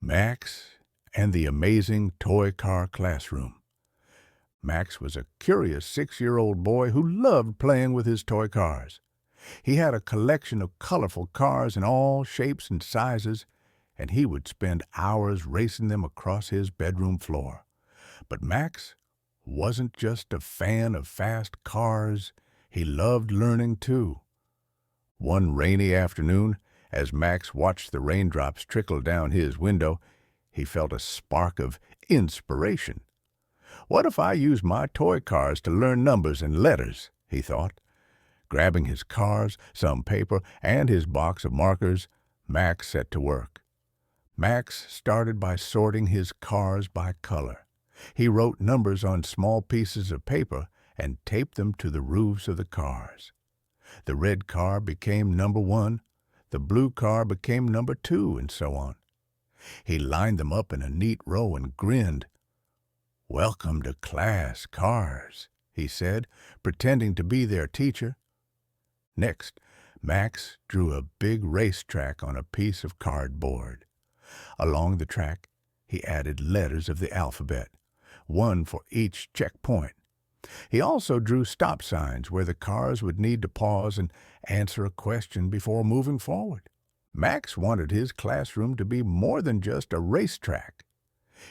Max and the Amazing Toy Car Classroom. Max was a curious 6-year-old boy who loved playing with his toy cars. He had a collection of colorful cars in all shapes and sizes, and he would spend hours racing them across his bedroom floor. But Max wasn't just a fan of fast cars. He loved learning, too. One rainy afternoon, as Max watched the raindrops trickle down his window, he felt a spark of inspiration. "What if I use my toy cars to learn numbers and letters?" he thought. Grabbing his cars, some paper, and his box of markers, Max set to work. Max started by sorting his cars by color. He wrote numbers on small pieces of paper and taped them to the roofs of the cars. The red car became number 1, the blue car became number 2, and so on. He lined them up in a neat row and grinned. "Welcome to class, cars," he said, pretending to be their teacher. Next, Max drew a big racetrack on a piece of cardboard. Along the track, he added letters of the alphabet, one for each checkpoint. He also drew stop signs where the cars would need to pause and answer a question before moving forward. Max wanted his classroom to be more than just a racetrack.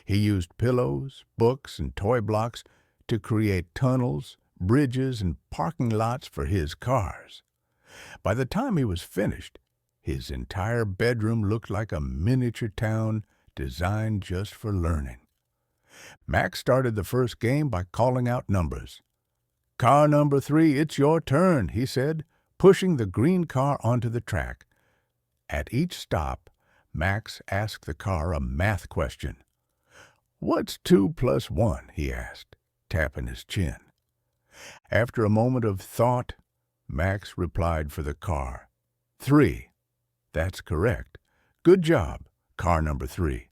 He used pillows, books, and toy blocks to create tunnels, bridges, and parking lots for his cars. By the time he was finished, his entire bedroom looked like a miniature town designed just for learning. Max started the first game by calling out numbers. "Car number 3, it's your turn," he said, pushing the green car onto the track. At each stop, Max asked the car a math question. "What's 2 plus 1?" he asked, tapping his chin. After a moment of thought, Max replied for the car. 3. "That's correct. Good job, car number 3.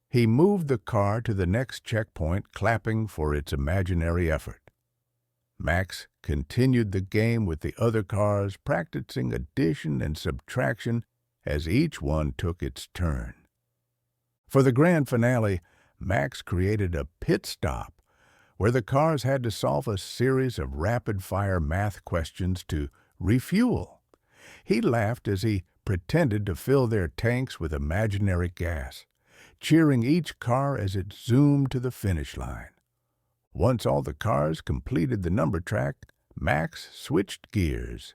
He moved the car to the next checkpoint, clapping for its imaginary effort. Max continued the game with the other cars, practicing addition and subtraction as each one took its turn. For the grand finale, Max created a pit stop where the cars had to solve a series of rapid-fire math questions to refuel. He laughed as he pretended to fill their tanks with imaginary gas, cheering each car as it zoomed to the finish line. Once all the cars completed the number track, Max switched gears.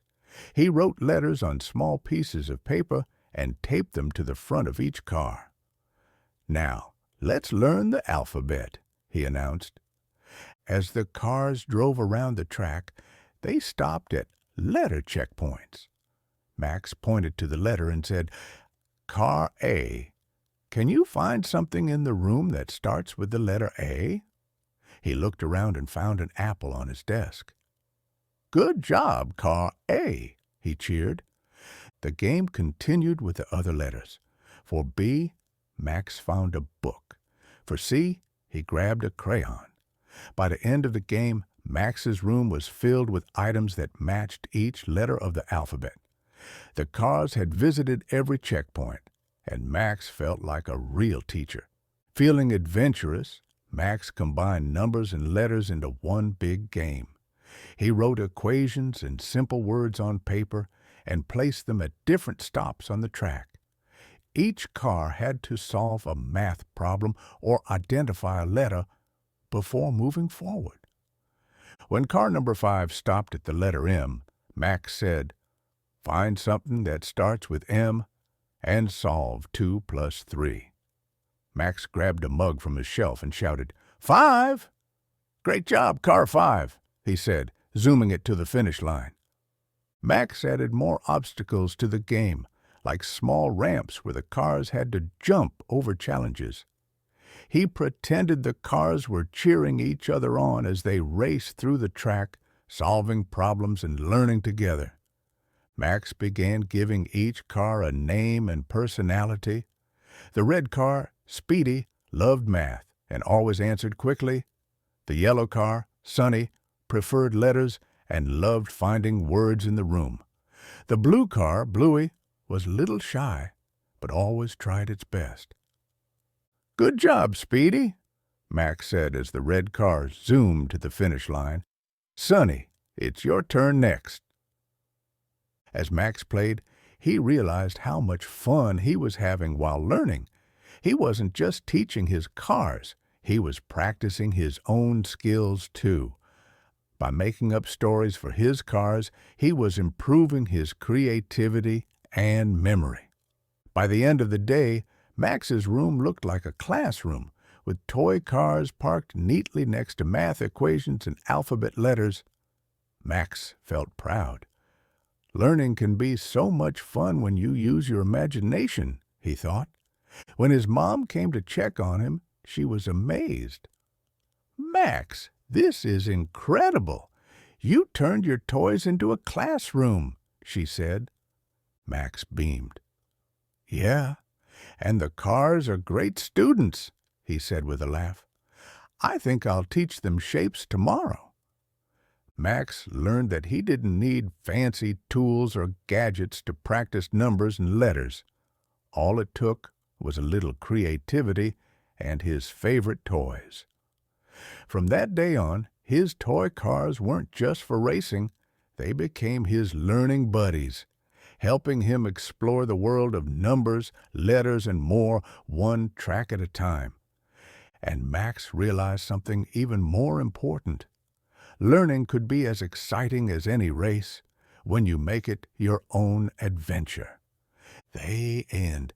He wrote letters on small pieces of paper and taped them to the front of each car. "Now, let's learn the alphabet," he announced. As the cars drove around the track, they stopped at letter checkpoints. Max pointed to the letter and said, "Car A, can you find something in the room that starts with the letter A?" He looked around and found an apple on his desk. "Good job, car A," he cheered. The game continued with the other letters. For B, Max found a book. For C, he grabbed a crayon. By the end of the game, Max's room was filled with items that matched each letter of the alphabet. The cars had visited every checkpoint, and Max felt like a real teacher. Feeling adventurous, Max combined numbers and letters into one big game. He wrote equations and simple words on paper and placed them at different stops on the track. Each car had to solve a math problem or identify a letter before moving forward. When car number 5 stopped at the letter M, Max said, "Find something that starts with M and solve 2 plus 3. Max grabbed a mug from his shelf and shouted, "5! "Great job, car 5, he said, zooming it to the finish line. Max added more obstacles to the game, like small ramps where the cars had to jump over challenges. He pretended the cars were cheering each other on as they raced through the track, solving problems and learning together. Max began giving each car a name and personality. The red car, Speedy, loved math and always answered quickly. The yellow car, Sunny, preferred letters and loved finding words in the room. The blue car, Bluey, was a little shy, but always tried its best. Good job, Speedy, Max said as the red car zoomed to the finish line. Sonny, it's your turn next. As Max played, he realized how much fun he was having while learning. He wasn't just teaching his cars, he was practicing his own skills too. By making up stories for his cars, he was improving his creativity and memory. By the end of the day, Max's room looked like a classroom, with toy cars parked neatly next to math equations and alphabet letters. Max felt proud. Learning can be so much fun when you use your imagination, he thought. When his mom came to check on him, she was amazed. Max, this is incredible. You turned your toys into a classroom, she said. Max beamed. Yeah, and the cars are great students, he said with a laugh. I think I'll teach them shapes tomorrow. Max learned that he didn't need fancy tools or gadgets to practice numbers and letters. All it took was a little creativity and his favorite toys. From that day on, his toy cars weren't just for racing. They became his learning buddies, helping him explore the world of numbers, letters, and more, one track at a time. And Max realized something even more important. Learning could be as exciting as any race when you make it your own adventure. The end.